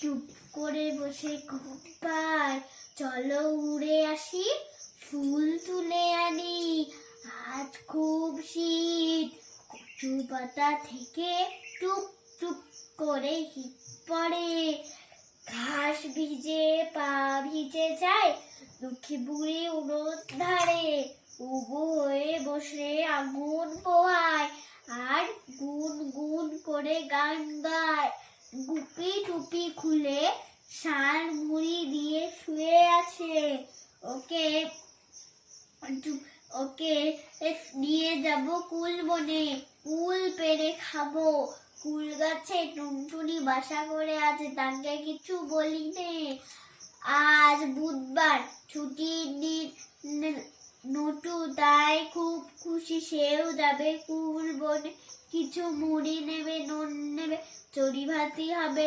চুপ করে বসে ঘুম পায়, চলো উড়ে আসি, ফুল তুলে আনি, আজ খুব শীত। কচু পাতা থেকে টুপ টুপ করে শীত পড়ে, ঘাস ভিজে পা ভিজে যায়, দুঃখী বুড়ি উড়োর ধারে উবু হয়ে বসে আগুন পোহায় আর গুন গুন করে গান গায়। গুপি টুপি খুলে শাল মুড়ি দিয়ে শুয়ে আছে, ওকে ওকে নিয়ে যাব কুল বনে, কুল পেড়ে খাবো। কুল গাছে টুনটুনি বাসা করে আছে, তাকে কিছু বলি নে। আজ বুধবার, ছুটির দিন, নটু তাই খুব খুশি, সেও যাবে কুল বনে। কিছু মুড়ি নেবে, নুন নেবে, চড়ি ভাতি হবে।